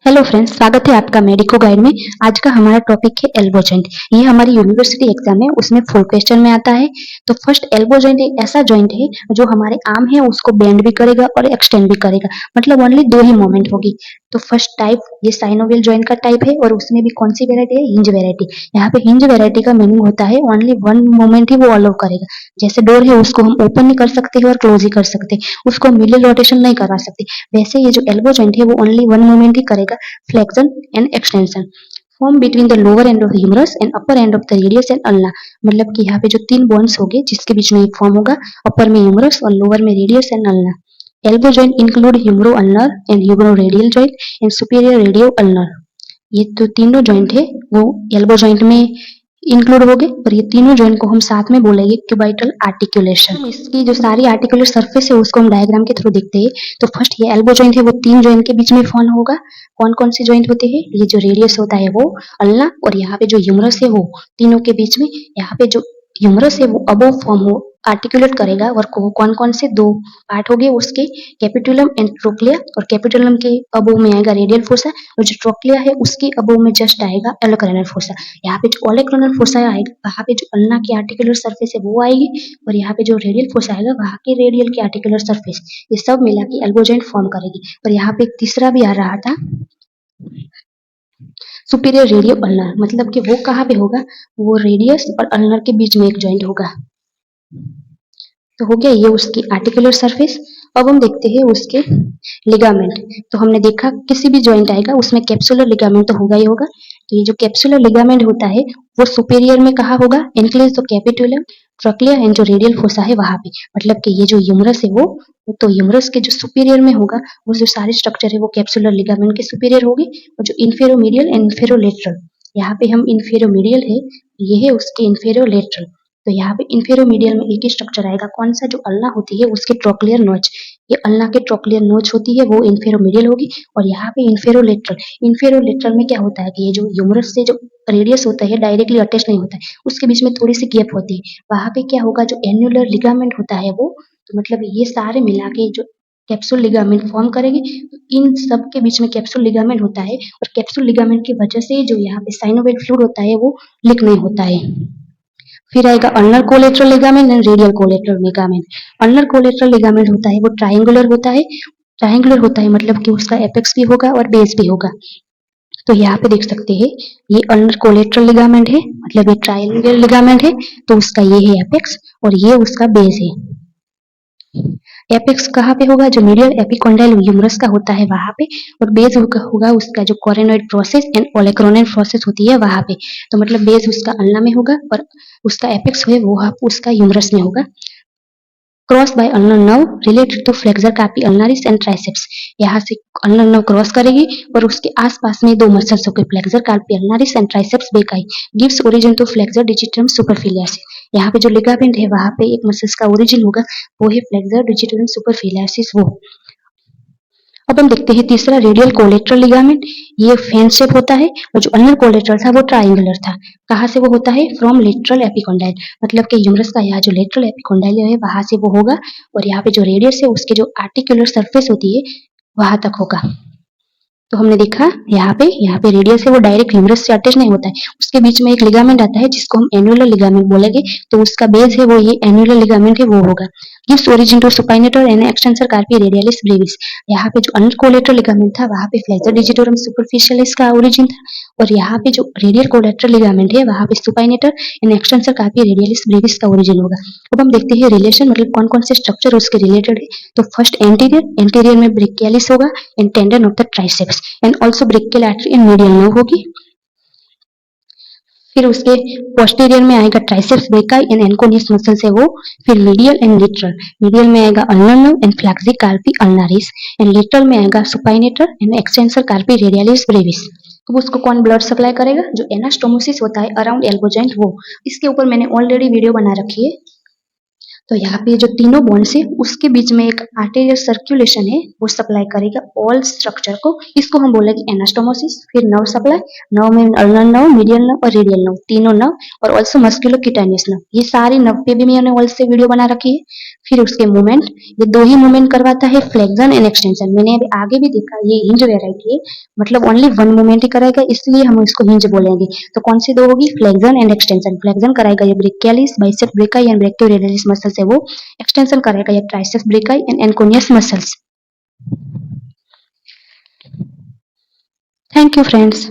Hello friends, स्वागत है आपका मेडिको गाइड में। आज का हमारा टॉपिक है एल्बो जॉइंट। ये हमारी यूनिवर्सिटी एग्जाम है, उसमें फुल क्वेश्चन में आता है। तो फर्स्ट एल्बो जॉइंट एक ऐसा जॉइंट है जो हमारे आर्म है उसको बेंड भी करेगा और एक्सटेंड भी करेगा, मतलब ओनली दो ही मोमेंट होगी। तो फर्स्ट टाइप ये साइनोवियल जॉइंट का टाइप है और उसमें भी कौन सी वेरायटी है? Hinge variety. यहाँ पे हिंज वेरायटी का मीनिंग होता है ओनली वन मोमेंट ही वो अलाउ करेगा। जैसे डोर है उसको हम ओपन नहीं कर सकते और क्लोज ही कर सकते, उसको मिडिल रोटेशन नहीं करवा सकते। वैसे ये जो एल्बो जॉइंट है वो ओनली वन मोमेंट ही करेगा, flexion and extension form between the lower end of the humerus and upper end of the radius and ulna। मतलब कि यहाँ पे जो तीन बोन्स होंगे जिसके बीच में एक फॉर्म होगा, अपर में ह्यूमरस और लोअर में radius and ulna. Elbow joint include humero ulnar and humero radial joint and superior radio ulnar. ये तो तीनों जॉइंट है वो एल्बो जॉइंट में इंक्लूड हो गए और ये तीनों जॉइंट को हम साथ में बोलेंगे क्यूबाइटल आर्टिकुलेशन। हम इसकी जो सारी आर्टिकुलर सरफेस है उसको हम डायग्राम के थ्रू देखते हैं। तो फर्स्ट ये एल्बो जॉइंट है वो तीन जॉइंट के बीच में फॉर्म होगा। कौन कौन से जॉइंट होते हैं? ये जो रेडियस होता है वो अल्ना, और यहाँ पे जो ह्यूमरस है वो तीनों के बीच में, यहाँ पे जो ह्यूमरस है वो अबव फॉर्म हो आर्टिकुलेट करेगा। और कौन कौन से दो पार्ट हो गए उसके? Capitulum and trochlea. और कैपिटुलम के अबव में आएगा रेडियल फोसा, और जो ट्रोक्लिया है उसके अबव में जस्ट आएगा ओलेक्राइनल फोसा। यहाँ पे जो ओलेक्राइनल फोसा आएगा वहाँ पे जो अल्ना की आर्टिकुलर सरफेस है वो आएगी, और यहाँ पे जो रेडियल फोसा आएगा वहाँ के रेडियल की आर्टिकुलर सरफेस, ये सब मिला के एल्बो जॉइंट फॉर्म करेगी। और यहाँ पे एक तीसरा भी आ रहा था, सुपीरियर रेडियो अल्नर, मतलब कि वो कहाँ पे होगा? वो रेडियस और अल्नर के बीच में एक जॉइंट होगा। तो हो गया ये उसकी आर्टिकुलर सरफेस। अब हम देखते हैं उसके लिगामेंट। तो हमने देखा किसी भी जॉइंट आएगा उसमें कैप्सुलर लिगामेंट तो होगा ही होगा। तो ये जो कैप्सुलर लिगामेंट होता है वो सुपेरियर में कहाँ होगा? एनक्लेज तो कैपिटुलम, ट्रॉक्लिया एंड जो रेडियल फोसा है वहां पे। मतलब कि ये जो ह्यूमरस है वो तो ह्यूमरस के जो सुपीरियर में होगा, वो जो सारे स्ट्रक्चर है वो कैप्सुलर लिगामेंट के सुपीरियर होगी। और जो इन्फेरोमीडियल एंड इन्फेरोलेटरल, यहाँ पे हम इन्फेरोमीडियल है, ये है उसके इन्फेरोलेटरल। तो यहाँ पे इन्फेरोमीडियल में एक ही स्ट्रक्चर आएगा, कौन सा? जो अल्ना होती है उसके ट्रोक्लियर नोच, ये अल्ना के ट्रोक्लियर नोच होती है वो इन्फेरोमीडियल होगी। और यहाँ पे इन्फेरोलेटरल, इन्फेरोलेटरल में क्या होता है कि ये जो ह्यूमरस से जो रेडियस होता है डायरेक्टली अटैच नहीं होता है, उसके बीच में थोड़ी सी गैप होती है, वहां पे क्या होगा? जो एन्युलर लिगामेंट होता है वो, तो मतलब ये सारे मिला के जो कैप्सूल लिगामेंट फॉर्म करेगी। तो इन सब के बीच में कैप्सूल लिगामेंट होता है, और कैप्सूल लिगामेंट की वजह से जो यहाँ पे साइनोवियल फ्लूइड होता है वो लीक नहीं होता है। फिर आएगा ulnar collateral ligament and radial collateral ligament. Ulnar collateral ligament होता है वो ट्रायंगुलर होता है, ट्रायंगुलर होता है मतलब कि उसका एपेक्स भी होगा और बेस भी होगा। तो यहाँ पे देख सकते हैं ये अल्नर कोलेटरल लिगामेंट है, मतलब ये ट्रायंगुलर लिगामेंट है, तो उसका ये है एपेक्स और ये उसका बेस है। एपेक्स कहाँ पे होगा? जो मीडियल एपिकोंडाइल ह्यूमरस का होता है वहां पे, और बेस होगा उसका जो कोरेनोइड प्रोसेस एंड ओलेक्रोनियल प्रोसेस होती है वहां पे। तो मतलब बेस उसका अल्ना में होगा और उसका एपेक्स है वो उसका ह्यूमरस में होगा। Cross by ulnar nerve related to flexor carpi ulnaris and triceps. यहाँ से अल्नर नर्व क्रॉस करेगी और उसके आसपास में दो मसल्स होंगे, flexor carpi ulnaris and triceps बेकाई, gives origin to flexor digitorum superficialis. यहाँ पे जो लिगामेंट है वहां पे एक मसल्स का ओरिजिन होगा, वो है फ्लेक्सर डिजिटम सुपरफिलियारिस वो। अब हम देखते हैं तीसरा रेडियल कोलेटरल लिगामेंट। ये फैन शेप होता है, और जो अल्नर कोलेटरल था वो ट्रायंगुलर था। कहाँ से वो होता है? फ्रॉम लेटरल एपिकोंडाइल, मतलब कि ह्यूमरस का यहाँ जो लेटरल एपिकोंडाइल है वहां से वो होगा, और यहाँ पे जो रेडियस है उसके जो आर्टिकुलर सरफेस होती है वहां तक होगा। तो हमने देखा यहाँ पे रेडियस है वो डायरेक्ट ह्यूमरस से अटैच नहीं होता है, उसके बीच में एक लिगामेंट आता है जिसको हम एन्युलर लिगामेंट बोलेंगे। तो उसका बेस है वो ये एन्युलर लिगामेंट है वो होगा। Gives origin to supinator and extensor carpi radialis brevis. यहाँ पे जो अनकोलेटरल लिगामेंट था वहाँ पे फ्लेक्सर डिजिटोरम सुपरफिशियलिस का ओरिजिन था, और यहाँ पे जो रेडियल कोलेटरल लिगामेंट है वहाँ पे supinator and extensor carpi radialis brevis का ओरिजिन होगा। अब हम देखते हैं रिलेशन, मतलब कौन कौन से स्ट्रक्चर उसके रिलेटेड है। तो फर्स्ट एंटीरियर में ब्रेकियालिस होगा and tendon of the triceps and also brachial artery and medial nerve होगी। फिर उसके पोस्टीरियर में आएगा ट्राइसेप्स बेकाई एंड एंकोनियस मसल्स है वो। फिर मीडियल एंड लेटरल, मीडियल में आएगा ulnar nerve and flexor carpi ulnaris, and lateral में आएगा supinator and extensor carpi radialis brevis. तो उसको कौन ब्लड सप्लाई करेगा? जो एनास्टोमोसिस होता है अराउंड एल्बो जॉइंट वो। इसके ऊपर मैंने ऑलरेडी वीडियो बना रखी है, तो यहाँ पे जो तीनों बॉन्ड्स है उसके बीच में एक आर्टेरियल सर्कुलेशन है, वो सप्लाई करेगा ऑल स्ट्रक्चर को। इसको हम बोलेंगे एनास्टोमोसिस। फिर नर्व सप्लाई, नर्व में अल्नर नर्व, मीडियल नर्व और रेडियल नर्व, तीनों नर्व, और ऑल्सो मस्कुलोक्यूटेनियस नर्व। ये सारी नर्व पे भी मैंने ऑल से वीडियो बना रखी है। फिर उसके मूवमेंट, ये दो ही मूवमेंट करवाता है, फ्लेक्शन एंड एक्सटेंशन। मैंने अभी आगे भी देखा, ये हिंज वेराइटी है, मतलब ओनली वन मूवमेंट ही कराएगा, इसलिए हम इसको हिंज बोलेंगे। तो कौन सी दो होगी? Flexion and extension. फ्लेक्शन कराएगा ये brachialis, biceps brachii and brachioradialis muscle से वो। एक्सटेंशन करेगा ये triceps brachii and anconeus muscles. Thank you friends.